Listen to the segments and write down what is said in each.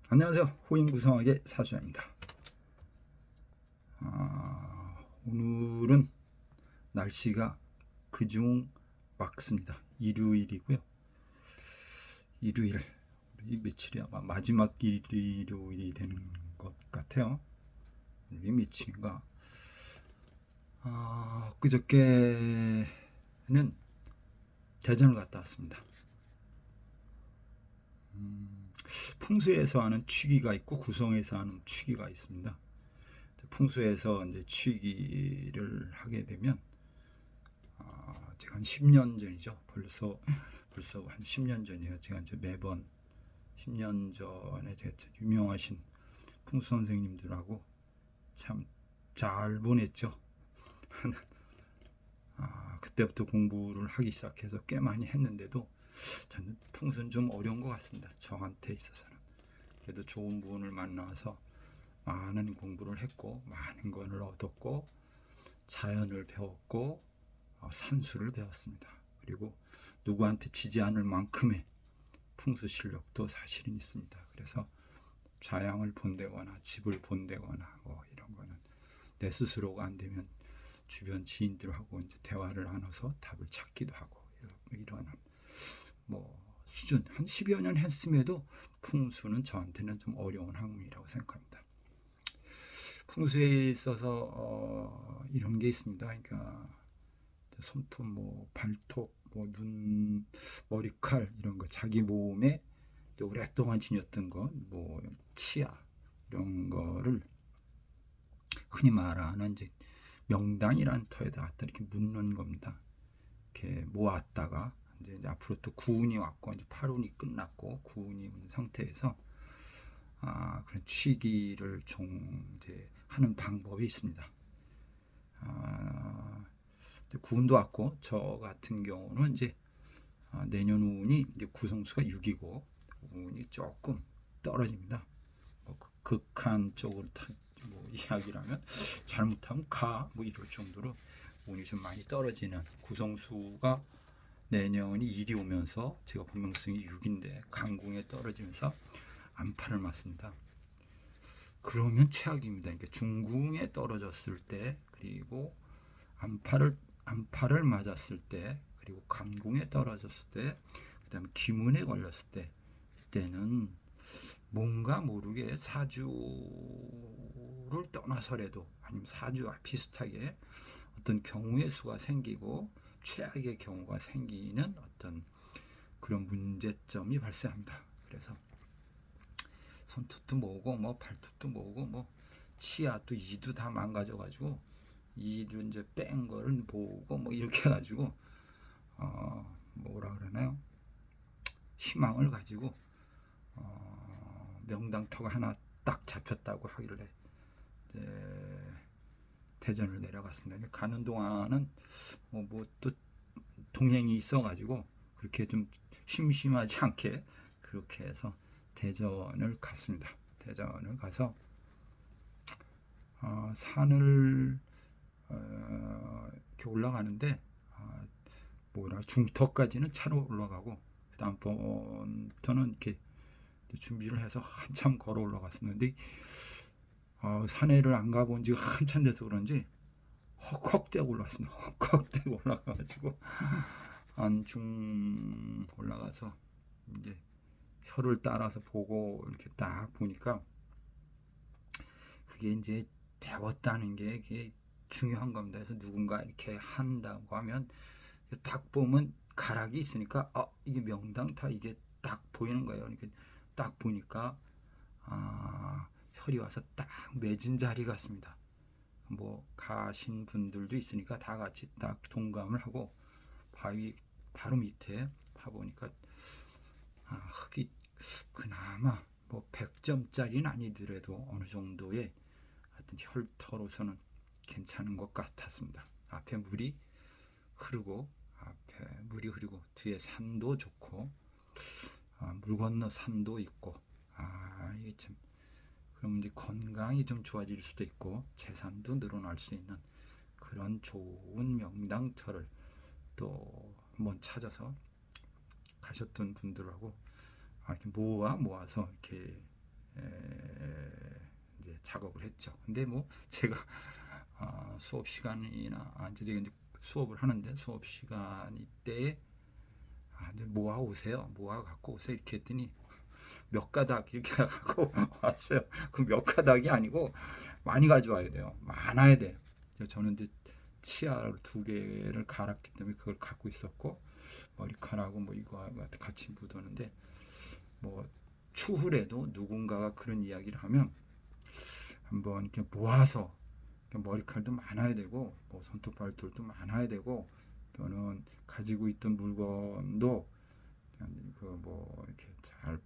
안녕하세요. 호인구성학의 사수입니다. 오늘은 날씨가 그중 막습니다. 일요일이고요. 일요일 우리 며칠이 아마 마지막 일요일이 되는 것 같아요. 우리 며칠인가? 그저께는 대전을 갔다 왔습니다. 풍수에서 하는 취기가 있고 구성에서 하는 취기가 있습니다. 풍수에서 이제 취기를 하게 되면 제가 한 10년 전이죠. 벌써 한 10년 전이에요. 제가 이제 매번 10년 전에 제가 유명하신 풍수 선생님들하고 참 잘 보냈죠. 그때부터 공부를 하기 시작해서 꽤 많이 했는데도 저는 풍수는 좀 어려운 것 같습니다. 저한테 있어서는. 그래도 좋은 분을 만나서 많은 공부를 했고 많은 것을 얻었고 자연을 배웠고 산수를 배웠습니다. 그리고 누구한테 지지 않을 만큼의 풍수 실력도 사실은 있습니다. 그래서 좌양을 본다거나 집을 본다거나 뭐 이런 거는 내 스스로가 안 되면 주변 지인들하고 이제 대화를 나눠서 답을 찾기도 하고 이런 뭐 수준 한 10여 년 했음에도 풍수는 저한테는 좀 어려운 학문이라고 생각합니다. 풍수에 있어서 이런 게 있습니다. 그러니까 손톱, 뭐 발톱, 뭐 눈, 머리칼 이런 거 자기 몸에 오랫동안 지녔던 것, 뭐 치아 이런 거를 흔히 말하는 이제 명당이라는 터에다 갖다 이렇게 묻는 겁니다. 이렇게 모았다가 이제 앞으로 또 구운이 왔고 이제 팔운이 끝났고 구운이 온 상태에서 그런 취기를 이제 하는 방법이 있습니다. 구운도 왔고 저 같은 경우는 이제 내년 운이 이제 구성수가 6이고 운이 조금 떨어집니다. 뭐 극한 쪽으로 뭐 이야기라면 잘못하면 뭐 이럴 정도로 운이 좀 많이 떨어지는 구성수가 내년이 1이 오면서 제가 본명성이 6인데 강궁에 떨어지면서 안파를 맞습니다. 그러면 최악입니다. 그러니까 중궁에 떨어졌을 때 그리고 안파를 맞았을 때 그리고 감궁에 떨어졌을 때 그다음에 기문에 걸렸을 때 이때는 뭔가 모르게 사주를 떠나서라도 아니면 사주와 비슷하게 어떤 경우의 수가 생기고 최악의 경우가 생기는 어떤 그런 문제점이 발생합니다. 그래서 손톱도 모으고 뭐 발톱도 모으고 뭐 치아도 이도 다 망가져가지고 이도 이제 뺀 거를 모으고 뭐 이렇게 해가지고 뭐라 그러나요? 희망을 가지고 명당터가 하나 딱 잡혔다고 하길래 대전을 내려갔습니다. 가는 동안은 뭐 또 동행이 있어가지고 그렇게 좀 심심하지 않게 그렇게 해서 대전을 갔습니다. 대전을 가서 산을 이렇게 올라가는데 중턱까지는 차로 올라가고 그 다음부터는 이렇게 준비를 해서 한참 걸어 올라갔습니다. 근데 산에를 안 가본 지가 한참 돼서 그런지 헉헉대고 올라왔습니다. 헉헉대고 올라가가지고 안중 올라가서 이제 혀를 따라서 보고 이렇게 딱 보니까 그게 이제 배웠다는 게 그게 중요한 겁니다. 그래서 누군가 이렇게 한다고 하면 딱 보면 가락이 있으니까 이게 명당타 이게 딱 보이는 거예요. 이렇게 딱 보니까 혈이 와서 딱 맺은 자리 같습니다. 뭐 가신 분들도 있으니까 다 같이 딱 동감을 하고 바위 바로 밑에 파보니까 흙이 그나마 뭐 100점짜리는 아니더라도 어느 정도의 하여튼 혈터로서는 괜찮은 것 같았습니다. 앞에 물이 흐르고 뒤에 산도 좋고 물 건너 산도 있고 이게 참 그럼 이제 건강이 좀 좋아질 수도 있고 재산도 늘어날 수 있는 그런 좋은 명당터를 또 한번 찾아서 가셨던 분들하고 이렇게 모아서 이렇게 이제 작업을 했죠. 근데 뭐 제가 수업 시간이나 이제 제가 이제 수업을 하는데 수업 시간 이때에 이제 모아 오세요. 모아 갖고 오세요. 이렇게 했더니 몇 가닥 이렇게 갖고 왔어요. 그 몇 가닥이 아니고 많이 가져와야 돼요. 많아야 돼요. 저는 이제 치아를 2개를 갈았기 때문에 그걸 갖고 있었고 머리카락하고 뭐 이거 같이 묻었는데 뭐 추후에도 누군가가 그런 이야기를 하면 한번 이렇게 모아서 머리칼도 많아야 되고 뭐 손톱 발톱도 많아야 되고 또는 가지고 있던 물건도 그 뭐 이렇게 잘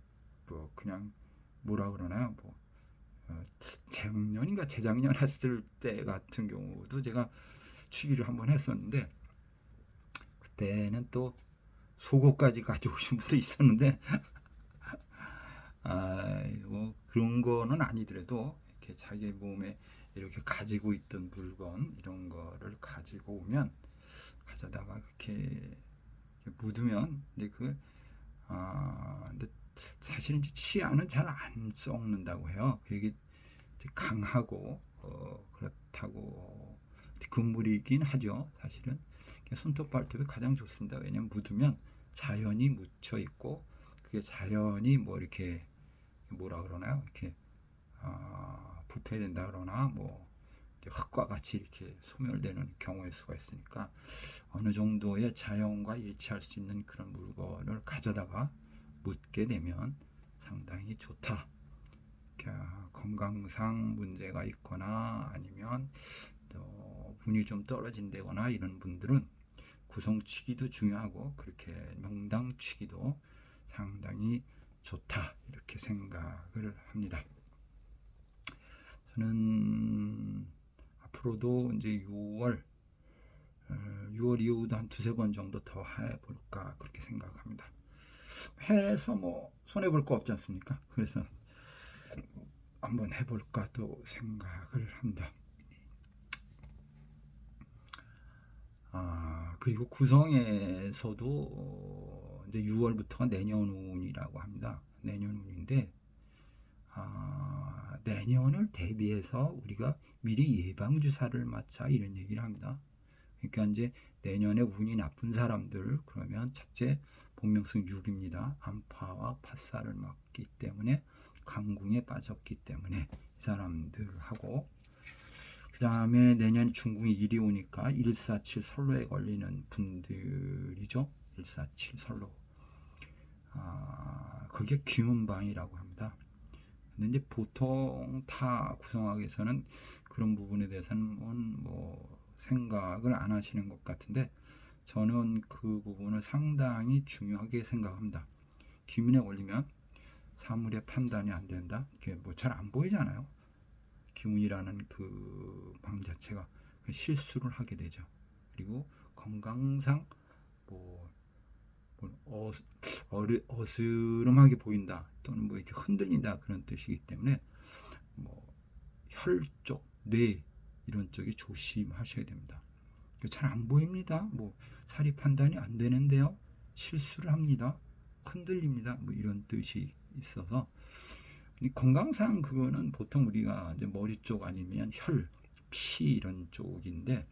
뭐 그냥 뭐라 그러나요? 뭐 작년인가 재작년 했을 때 같은 경우도 제가 취기를 한번 했었는데 그때는 또 속옷까지 가져오신 분도 있었는데 뭐 그런 거는 아니더라도 이렇게 자기 몸에 이렇게 가지고 있던 물건 이런 거를 가지고 오면 가져다가 이렇게 묻으면 근데 근데 사실은 이제 치아는 잘 안 썩는다고 해요. 이게 강하고 그렇다고 금물이긴 하죠. 사실은 손톱 발톱이 가장 좋습니다. 왜냐면 묻으면 자연히 묻혀 있고 그게 자연히 뭐 이렇게 뭐라 그러나요? 이렇게 부패된다 그러나 뭐 흙과 같이 이렇게 소멸되는 경우의 수가 있으니까 어느 정도의 자연과 일치할 수 있는 그런 물건을 가져다가 묻게 되면 상당히 좋다. 건강상 문제가 있거나 아니면 운이 좀 떨어진다거나 이런 분들은 구성치기도 중요하고 그렇게 명당치기도 상당히 좋다 이렇게 생각을 합니다. 저는 앞으로도 이제 6월 이후도 한 2-3번 정도 더 해볼까 그렇게 생각합니다. 해서 뭐 손해볼 거 없지 않습니까? 그래서 한번 해볼까 또 생각을 합니다. 그리고 구성에서도 이제 6월부터가 내년운이라고 합니다. 내년운인데 내년을 대비해서 우리가 미리 예방주사를 맞자 이런 얘기를 합니다. 그러니까 이제 내년에 운이 나쁜 사람들 그러면 첫째 본명성 6입니다. 암파와 파사를 맞기 때문에 강궁에 빠졌기 때문에 이 사람들하고 그 다음에 내년 중궁이 1이 오니까 147 설로에 걸리는 분들이죠. 147 설로 그게 귀문방이라고 합니다. 근데 이제 보통 타 구성학에서는 그런 부분에 대해서는 뭐 생각을 안 하시는 것 같은데 저는 그 부분을 상당히 중요하게 생각합니다. 기문에 걸리면 사물의 판단이 안 된다. 이게 뭐 잘 안 보이잖아요. 기문이라는 그 방 자체가 실수를 하게 되죠. 그리고 건강상 어스름하게 보인다 또는 뭐 이렇게 흔들린다 그런 뜻이기 때문에 뭐 혈 쪽, 뇌 이런 쪽에 조심하셔야 됩니다. 잘 안 보입니다. 뭐 사리 판단이 안 되는데요. 실수를 합니다. 흔들립니다. 뭐 이런 뜻이 있어서 건강상 그거는 보통 우리가 이제 머리 쪽 아니면 혈, 피 이런 쪽인데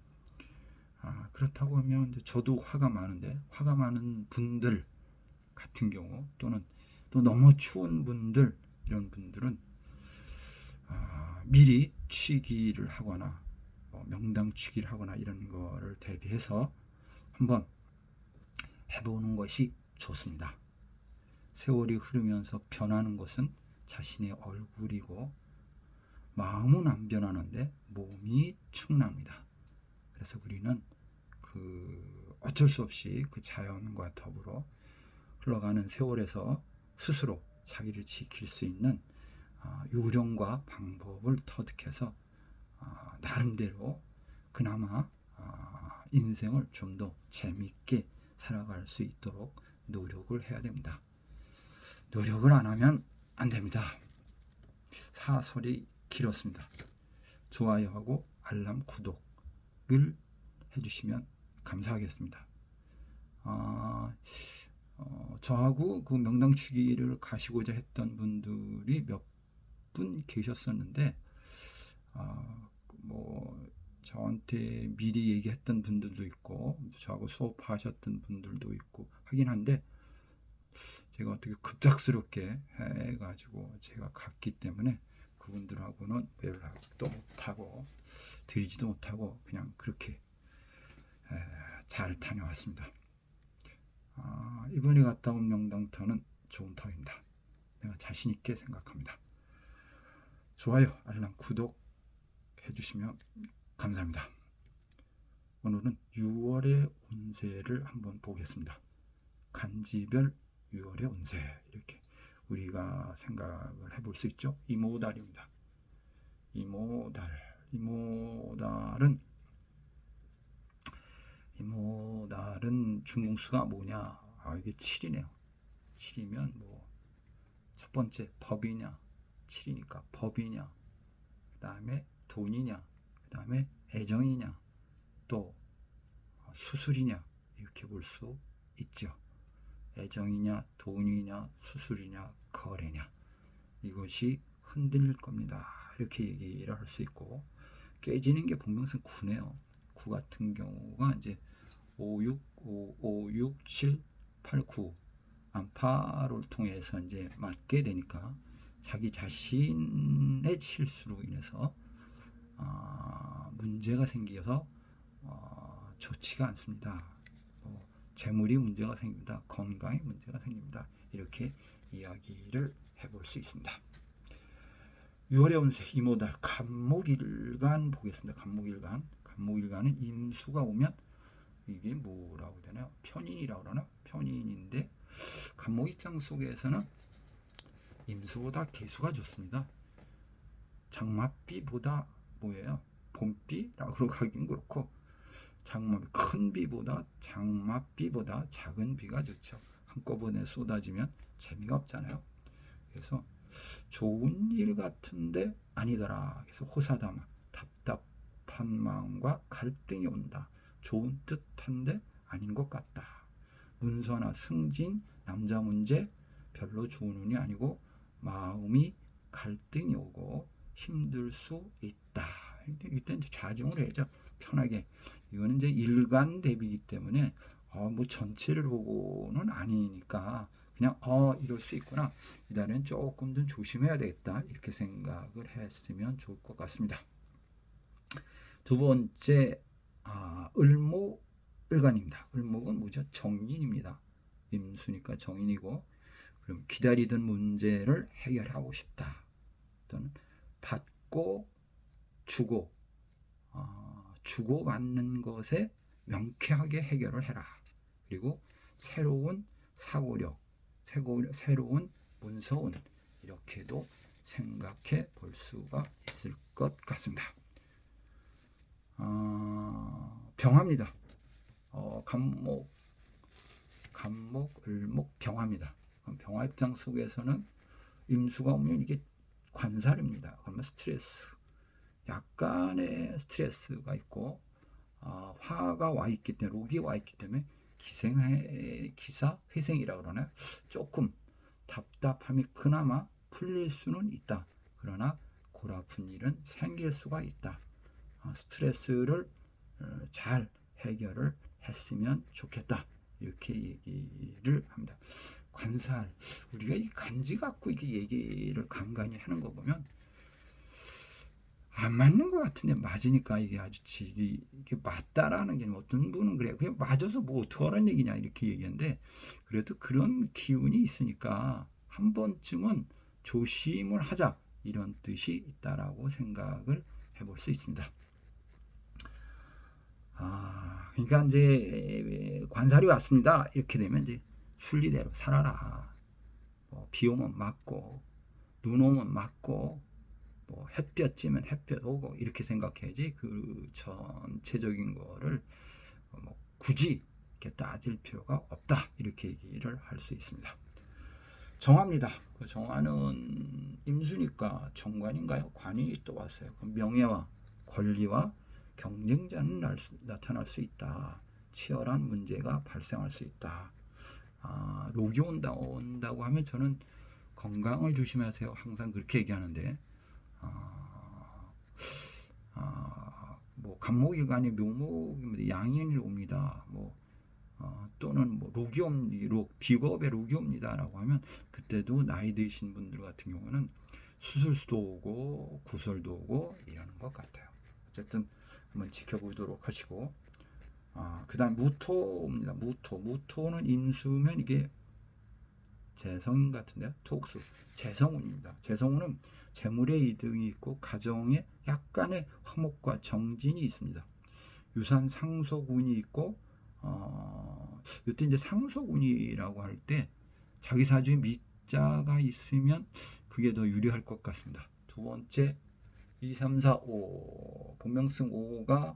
그렇다고 하면 이제 저도 화가 많은데 화가 많은 분들 같은 경우 또는 또 너무 추운 분들 이런 분들은 미리 취기를 하거나 명당 취기를 하거나 이런 거를 대비해서 한번 해보는 것이 좋습니다. 세월이 흐르면서 변하는 것은 자신의 얼굴이고 마음은 안 변하는데 몸이 축납니다. 그래서 우리는 어쩔 수 없이 그 자연과 더불어 흘러가는 세월에서 스스로 자기를 지킬 수 있는 요령과 방법을 터득해서 나름대로 그나마 인생을 좀 더 재밌게 살아갈 수 있도록 노력을 해야 됩니다. 노력을 안 하면 안 됩니다. 사설이 길었습니다. 좋아요하고 알람 구독을 해주시면 감사하겠습니다. 저하고 그 명당치기를 가시고자 했던 분들이 몇 분 계셨었는데 뭐 저한테 미리 얘기했던 분들도 있고 저하고 수업하셨던 분들도 있고 하긴 한데 제가 어떻게 급작스럽게 해가지고 제가 갔기 때문에 그분들하고는 연락도 못하고 드리지도 못하고 그냥 그렇게 잘 다녀왔습니다. 이번에 갔다 온 명당터는 좋은 터입니다. 내가 자신 있게 생각합니다. 좋아요, 알람, 구독 해주시면 감사합니다. 오늘은 6월의 운세를 한번 보겠습니다. 간지별 6월의 운세, 이렇게 우리가 생각을 해볼 수 있죠. 이모달입니다. 이모달은 중공수가 뭐냐? 이게 7이네요. 7이면 뭐 첫 번째 법이냐? 7이니까 법이냐? 그 다음에 돈이냐? 그 다음에 애정이냐? 또 수술이냐? 이렇게 볼 수 있죠. 애정이냐, 돈이냐, 수술이냐, 거래냐, 이것이 흔들릴 겁니다. 이렇게 얘기를 할 수 있고, 깨지는 게 본명상 9네요. 9 같은 경우가 이제 5, 6, 7, 8, 9 안파를 통해서 이제 맞게 되니까 자기 자신의 실수로 인해서 문제가 생겨서 좋지가 않습니다. 재물이 문제가 생깁니다. 건강에 문제가 생깁니다. 이렇게 이야기를 해볼 수 있습니다. 6월의 운세 이모달 간목일간 보겠습니다. 간목일간은 임수가 오면 이게 뭐라고 되나요? 편인이라고 그러나? 편인인데 간목일장 속에서는 임수보다 개수가 좋습니다. 장맛비보다 뭐예요? 봄비라고 하긴 그렇고 큰 비보다 장맛비보다 작은 비가 좋죠. 한꺼번에 쏟아지면 재미가 없잖아요. 그래서 좋은 일 같은데 아니더라. 그래서 호사다마 답답한 마음과 갈등이 온다. 좋은 듯한데 아닌 것 같다. 문서나 승진, 남자 문제 별로 좋은 운이 아니고 마음이 갈등이 오고 힘들 수 있다. 이때 이제 좌중을 해야죠. 편하게. 이거는 이제 일간 대비이기 때문에 뭐 전체를 보고는 아니니까 그냥 이럴 수 있구나. 이달엔 조금 더 조심해야 되겠다. 이렇게 생각을 했으면 좋을 것 같습니다. 두 번째 을목을간입니다. 을목은 뭐죠? 정인입니다. 임수니까 정인이고 그럼 기다리던 문제를 해결하고 싶다. 또는 받고 주고 주고받는 것에 명쾌하게 해결을 해라. 그리고 새로운 사고력, 새로운 문서운 이렇게도 생각해 볼 수가 있을 것 같습니다. 병화입니다. 간목, 을목, 병화입니다. 병화 입장 속에서는 임수가 오면 이게 관살입니다. 그러면 스트레스, 약간의 스트레스가 있고 화가 와 있기 때문에 록이 와 있기 때문에 기사 회생이라고 그러나 조금 답답함이 그나마 풀릴 수는 있다. 그러나 골아픈 일은 생길 수가 있다. 스트레스를 잘 해결을 했으면 좋겠다. 이렇게 얘기를 합니다. 관살, 우리가 이 간지 갖고 이렇게 얘기를 간간히 하는 거 보면 안 맞는 것 같은데 맞으니까 이게 아주 이게 맞다라는 게 어떤 분은 그래요. 그냥 맞아서 뭐 어떡하라는 얘기냐 이렇게 얘기하는데 그래도 그런 기운이 있으니까 한 번쯤은 조심을 하자 이런 뜻이 있다라고 생각을 해볼 수 있습니다. 그러니까 이제 관살이 왔습니다. 이렇게 되면 이제 순리대로 살아라. 비 오면 맞고 눈 오면 맞고 햇볕 찌면 햇볕 오고 이렇게 생각해야지 그 전체적인 거를 굳이 이렇게 따질 필요가 없다. 이렇게 얘기를 할 수 있습니다. 정화입니다. 그 정화는 임수니까 정관인가요? 관이 또 왔어요. 그럼 명예와 권리와 경쟁자는 나타날 수 있다. 치열한 문제가 발생할 수 있다. 록이 온다고 하면 저는 건강을 조심하세요. 항상 그렇게 얘기하는데 뭐 간목일간의 묘목입니다. 양인이 옵니다. 또는 뭐 비겁의 록이 옵니다라고 하면 그때도 나이 드신 분들 같은 경우는 수술수도 오고 구설도 오고 이러는 것 같아요. 어쨌든 한번 지켜보도록 하시고, 그다음 무토입니다. 무토는 임수면 이게 재성 같은데요. 토옥수 재성운입니다. 재성운은 재물의 이득이 있고 가정에 약간의 화목과 정진이 있습니다. 유산 상속운이 있고, 이때 이제 상속운이라고 할 때 자기 사주에 밑자가 있으면 그게 더 유리할 것 같습니다. 두 번째 2, 3, 4, 5 본명승 5가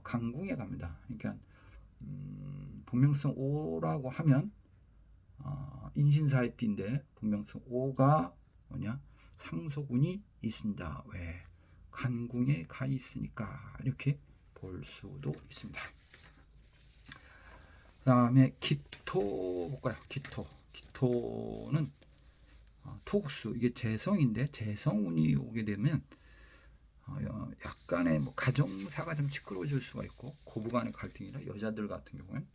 강궁에 갑니다. 그러니까 본명승 5라고 하면 인신사의 띠인데 본명승 5가 뭐냐? 상속운이 있습니다. 왜? 간궁에 가 있으니까 이렇게 볼 수도 있습니다. 그 다음에 기토 볼까요? 기토는 토국수 이게 재성인데 재성운이 오게 되면 약간의 뭐 가정사가 좀 시끄러워질 수가 있고 고부간의 갈등이나 여자들 같은 경우는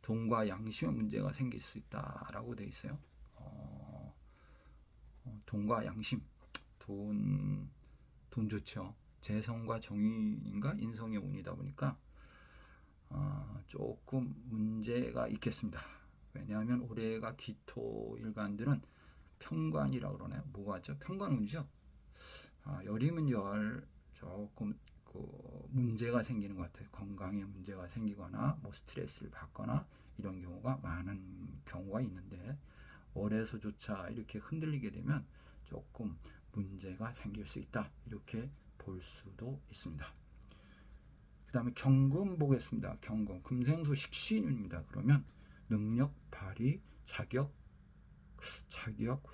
돈과 양심의 문제가 생길 수 있다라고 되어 있어요. 돈과 양심, 돈 좋죠. 재성과 정의인가 인성의 운이다 보니까 조금 문제가 있겠습니다. 왜냐하면 올해가 기토 일간들은 편관이라고 그러나요? 뭐가죠? 편관운이죠. 열이면 열 조금 문제가 생기는 것 같아요. 건강에 문제가 생기거나 뭐 스트레스를 받거나 이런 경우가 많은 경우가 있는데 월에서조차 이렇게 흔들리게 되면 조금 문제가 생길 수 있다. 이렇게 볼 수도 있습니다. 그 다음에 경금 보겠습니다. 경금 금생수 식신입니다. 그러면 능력 발휘, 자격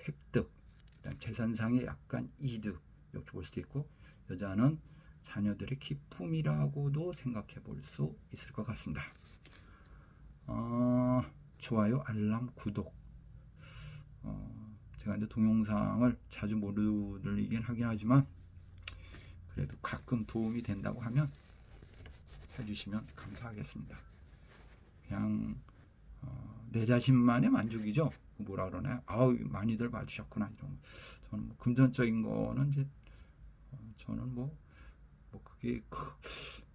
획득, 그다음 재산상의 약간 이득 이렇게 볼 수도 있고 여자는 자녀들의 기쁨이라고도 생각해 볼 수 있을 것 같습니다. 좋아요, 알람, 구독. 제가 이제 동영상을 자주 못 올리긴 하긴 하지만 그래도 가끔 도움이 된다고 하면 해주시면 감사하겠습니다. 그냥 내 자신만의 만족이죠. 뭐라 그러나요? 많이들 봐주셨구나 이런. 저는 뭐 금전적인 거는 이제 저는 뭐 그게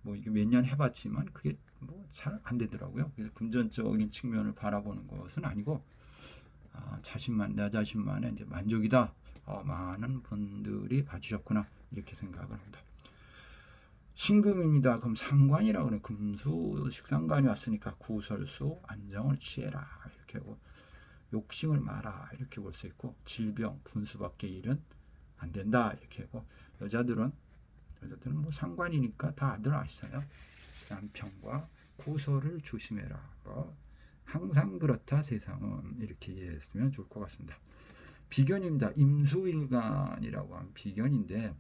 뭐 이게 몇 년 해봤지만 그게 뭐 잘 안 되더라고요. 그래서 금전적인 측면을 바라보는 것은 아니고 내 자신만의 이제 만족이다. 많은 분들이 봐주셨구나 이렇게 생각을 합니다. 신금입니다. 그럼 상관이라고 그래. 금수 식상관이 왔으니까 구설수 안정을 취해라 이렇게 하고 욕심을 마라 이렇게 볼 수 있고 질병 분수밖에 일은 안 된다 이렇게 하고 여자들은 뭐 상관이니까 다들 아시잖아요. 남편과 구설을 조심해라. 항상 그렇다 세상은 이렇게 이해했으면 좋을 것 같습니다. 비견입니다. 임수일간이라고 하면 비견인데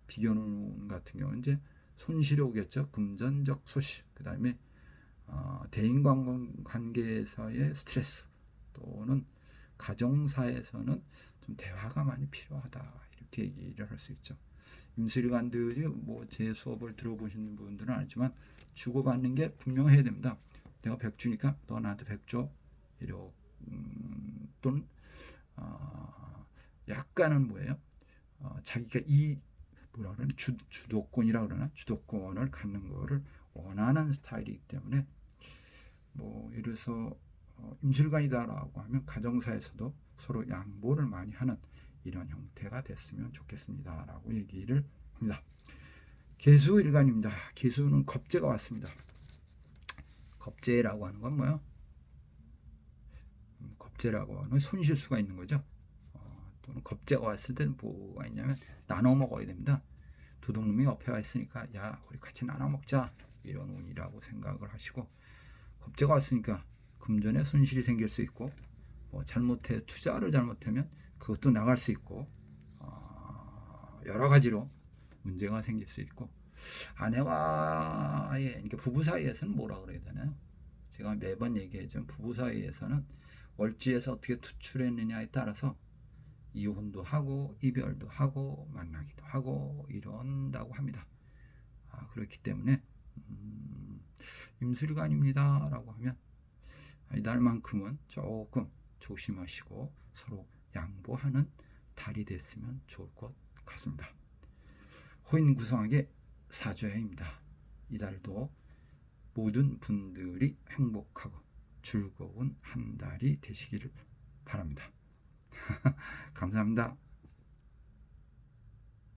비견운 같은 경우는 이제 손실이 오겠죠. 금전적 소실, 그 다음에 대인관계에서의 스트레스 또는 가정사에서는 좀 대화가 많이 필요하다 이렇게 얘기를 할 수 있죠. 임수일간들이 뭐 제 수업을 들어보시는 분들은 알지만 주고받는 게 분명해야 됩니다. 내가 100 주니까 너 나한테 100 줘. 또는 약간은 뭐예요? 자기가 뭐라 그러나 주도권이라 그러나 주도권을 갖는 거를 원하는 스타일이기 때문에 뭐 예를 들어서 임술관이다라고 하면 가정사에서도 서로 양보를 많이 하는 이런 형태가 됐으면 좋겠습니다라고 얘기를 합니다. 개수일간입니다. 개수는 겁재가 왔습니다. 겁재라고 하는 건 뭐예요? 겁재라고 하는 손실수가 있는 거죠. 또는 겁재가 왔을 때는 뭐가 있냐면 나눠 먹어야 됩니다. 도둑놈이 옆에 와 있으니까 야 우리 같이 나눠 먹자 이런 운이라고 생각을 하시고 겁재가 왔으니까 금전에 손실이 생길 수 있고 투자를 잘못하면 그것도 나갈 수 있고 여러 가지로 문제가 생길 수 있고 아내와의 그러니까 부부 사이에서는 뭐라 그래야 되나요? 제가 매번 얘기하지만 부부 사이에서는 월지에서 어떻게 투출했느냐에 따라서 이혼도 하고 이별도 하고 만나기도 하고 이런다고 합니다. 그렇기 때문에 임수리가 아닙니다 라고 하면 이날만큼은 조금 조심하시고 서로 양보하는 달이 됐으면 좋을 것 같습니다. 호인 구성하게 사죄입니다. 이달도 모든 분들이 행복하고 즐거운 한 달이 되시기를 바랍니다. 감사합니다.